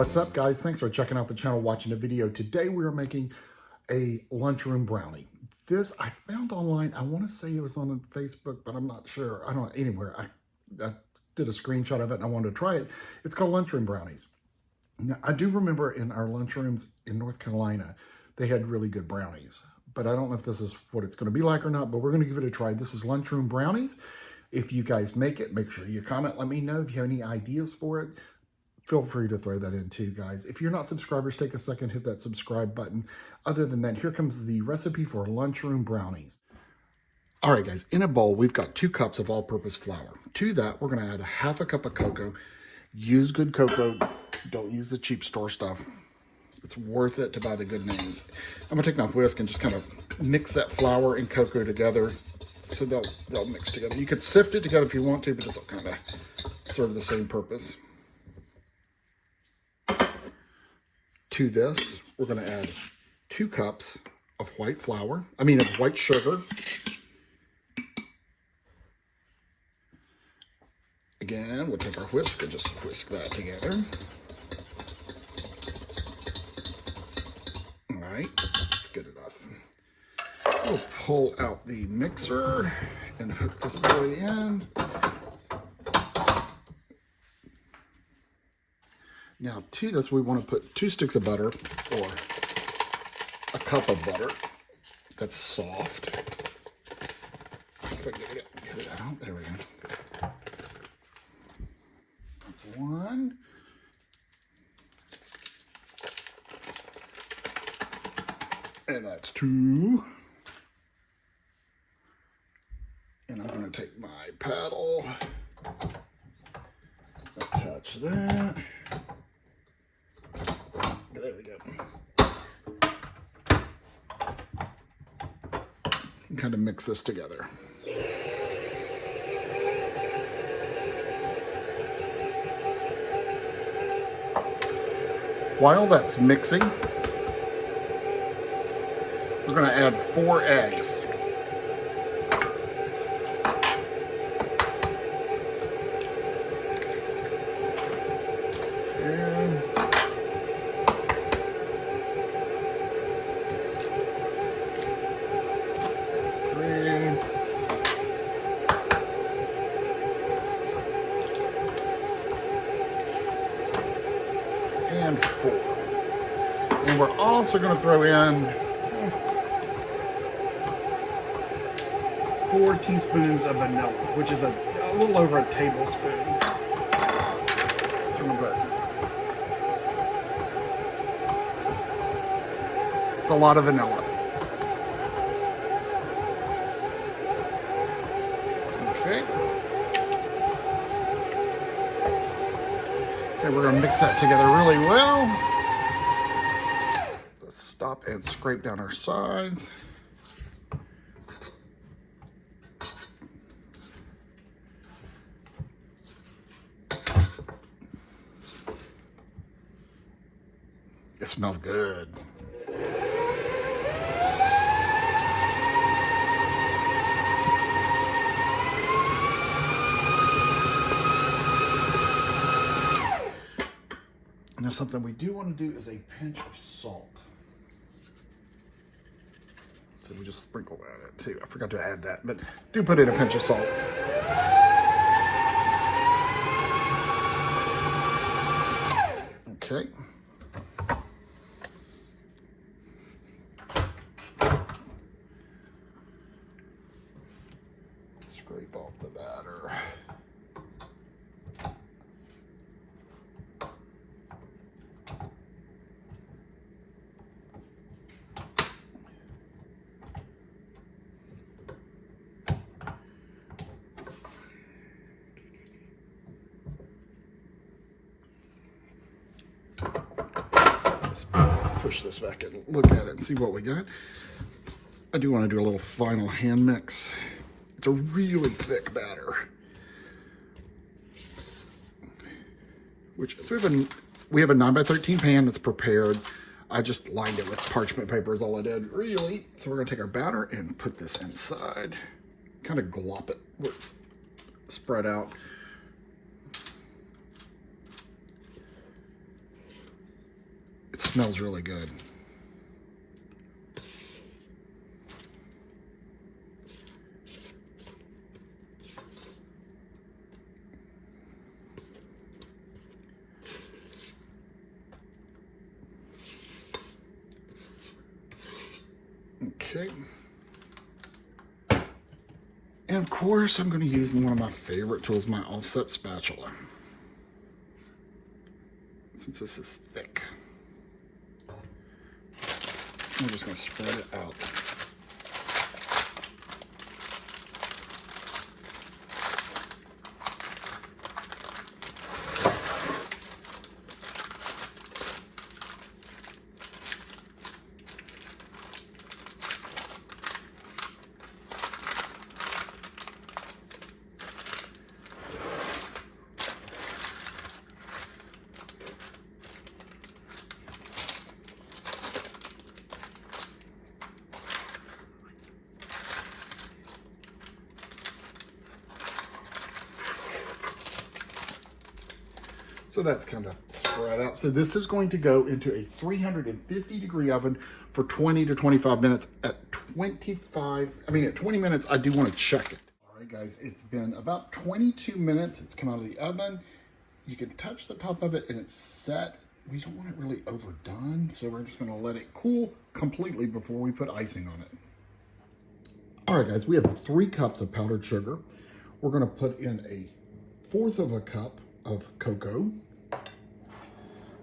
What's up, guys? Thanks for checking out the channel, watching the video. Today we are making a lunchroom brownie. This I found online. I want to say it was on Facebook, but I'm not sure. I don't know, anywhere. I did a screenshot of it and I wanted to try it. It's called Lunchroom Brownies. Now, I do remember in our lunchrooms in North Carolina, they had really good brownies, but I don't know if this is what it's going to be like or not, but we're going to give it a try. This is Lunchroom Brownies. If you guys make it, make sure you comment. Let me know if you have any ideas for it. Feel free to throw that in too, guys. If you're not subscribers, take a second, hit that subscribe button. Other than that, here comes the recipe for Lunchroom Brownies. All right, guys, in a bowl, we've got 2 cups of all-purpose flour. To that, we're going to add ½ cup of cocoa. Use good cocoa. Don't use the cheap store stuff. It's worth it to buy the good names. I'm going to take my whisk and just kind of mix that flour and cocoa together so they'll mix together. You could sift it together if you want to, but this will kind of serve the same purpose. To this, we're going to add 2 cups of white sugar. Again, we'll take our whisk and just whisk that together. All right, that's good enough. We'll pull out the mixer and hook this boy in. Now to this, we want to put 2 sticks of butter or a cup of butter that's soft. If I get it out, there we go. That's 1. And that's 2. And I'm going to take my paddle, attach that. There we go. And kind of mix this together. While that's mixing, we're going to add 4 eggs. And 4. And we're also going to throw in 4 teaspoons of vanilla, which is a little over a tablespoon. It's a lot of vanilla. Okay. And we're going to mix that together really well. Let's stop and scrape down our sides. It smells good. Now, something we do want to do is a pinch of salt. So we just sprinkle that in too. I forgot to add that, but do put in a pinch of salt. Okay. Scrape off the batter. Let's push this back and look at it and see what we got. I do want to do a little final hand mix. It's a really thick batter. So we have a 9x13 pan that's prepared. I just lined it with parchment paper is all I did, really. So we're gonna take our batter and put this inside. Kind of glop it, let's spread out. It smells really good. Okay. And of course, I'm going to use one of my favorite tools, my offset spatula. Since this is thick, I'm just going to spread it out. So that's kind of spread out. So this is going to go into a 350-degree oven for 20 to 25 minutes. At 20 minutes, I do want to check it. All right, guys, it's been about 22 minutes. It's come out of the oven. You can touch the top of it and it's set. We don't want it really overdone, so we're just going to let it cool completely before we put icing on it. All right, guys, we have 3 cups of powdered sugar. We're going to put in a 1/4 of a cup of cocoa.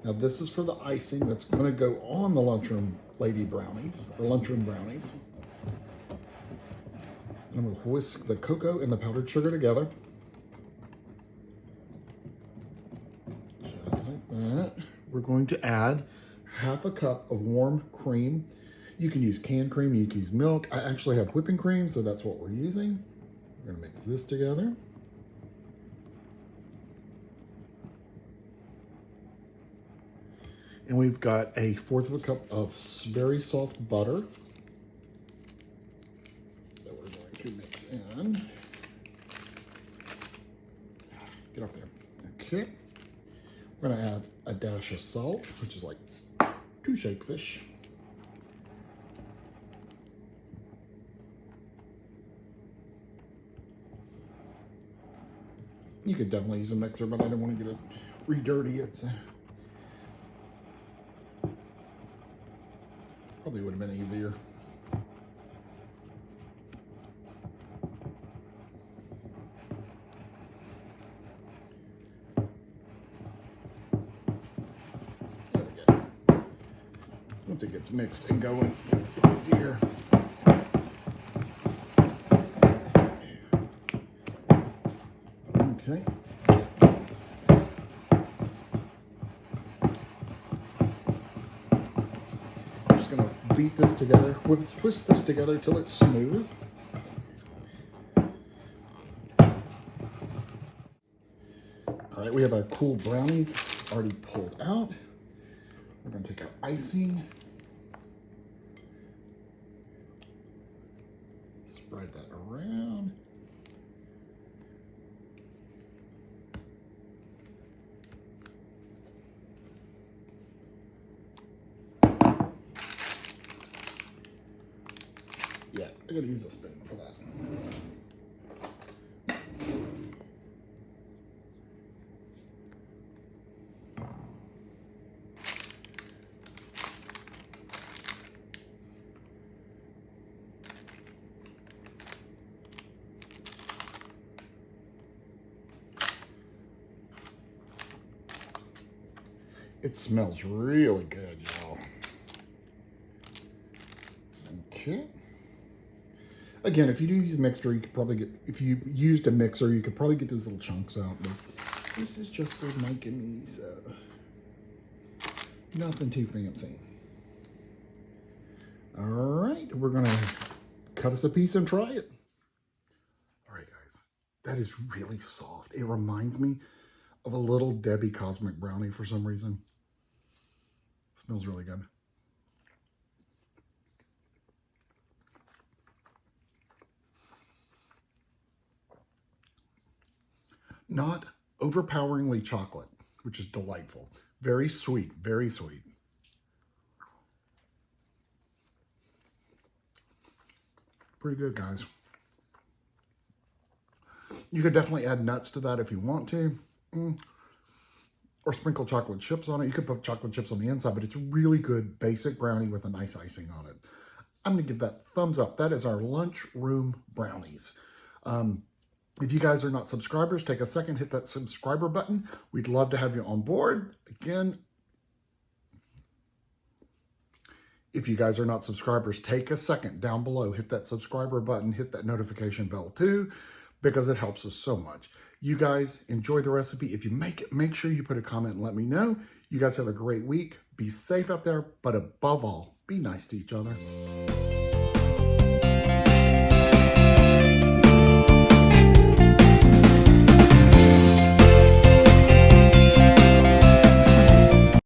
Now this is for the icing that's going to go on the Lunchroom Lady Brownies, or Lunchroom Brownies. I'm going to whisk the cocoa and the powdered sugar together. Just like that. We're going to add 1/2 cup of warm cream. You can use canned cream, you can use milk. I actually have whipping cream, so that's what we're using. We're going to mix this together. And we've got a 1/4 of a cup of very soft butter that we're going to mix in. Get off there. Okay. We're going to add a dash of salt, which is like 2 shakes-ish. You could definitely use a mixer, but I didn't want to get it re-dirty. It's probably would have been easier. There we go. Once it gets mixed and going, it's easier. Okay. I'm just going to beat this together, twist this together till it's smooth. All right, we have our cool brownies already pulled out. We're going to take our icing, spread that around. Yeah, I gotta use a spoon for that. It smells really good, y'all. Okay. Again, if you do use a mixer, you could probably get, if you used a mixer, you could probably get those little chunks out. But this is just for Mike and me, so nothing too fancy. All right, we're gonna cut us a piece and try it. All right, guys, that is really soft. It reminds me of a little Debbie Cosmic Brownie for some reason. It smells really good. Not overpoweringly chocolate, which is delightful. Very sweet, very sweet. Pretty good, guys. You could definitely add nuts to that if you want to. Or sprinkle chocolate chips on it. You could put chocolate chips on the inside, but it's a really good basic brownie with a nice icing on it. I'm going to give that thumbs up. That is our Lunchroom Brownies. If you guys are not subscribers, take a second, hit that subscriber button. We'd love to have you on board. Again, if you guys are not subscribers, take a second down below, hit that subscriber button, hit that notification bell too, because it helps us so much. You guys enjoy the recipe. If you make it, make sure you put a comment and let me know. You guys have a great week. Be safe out there, but above all, be nice to each other.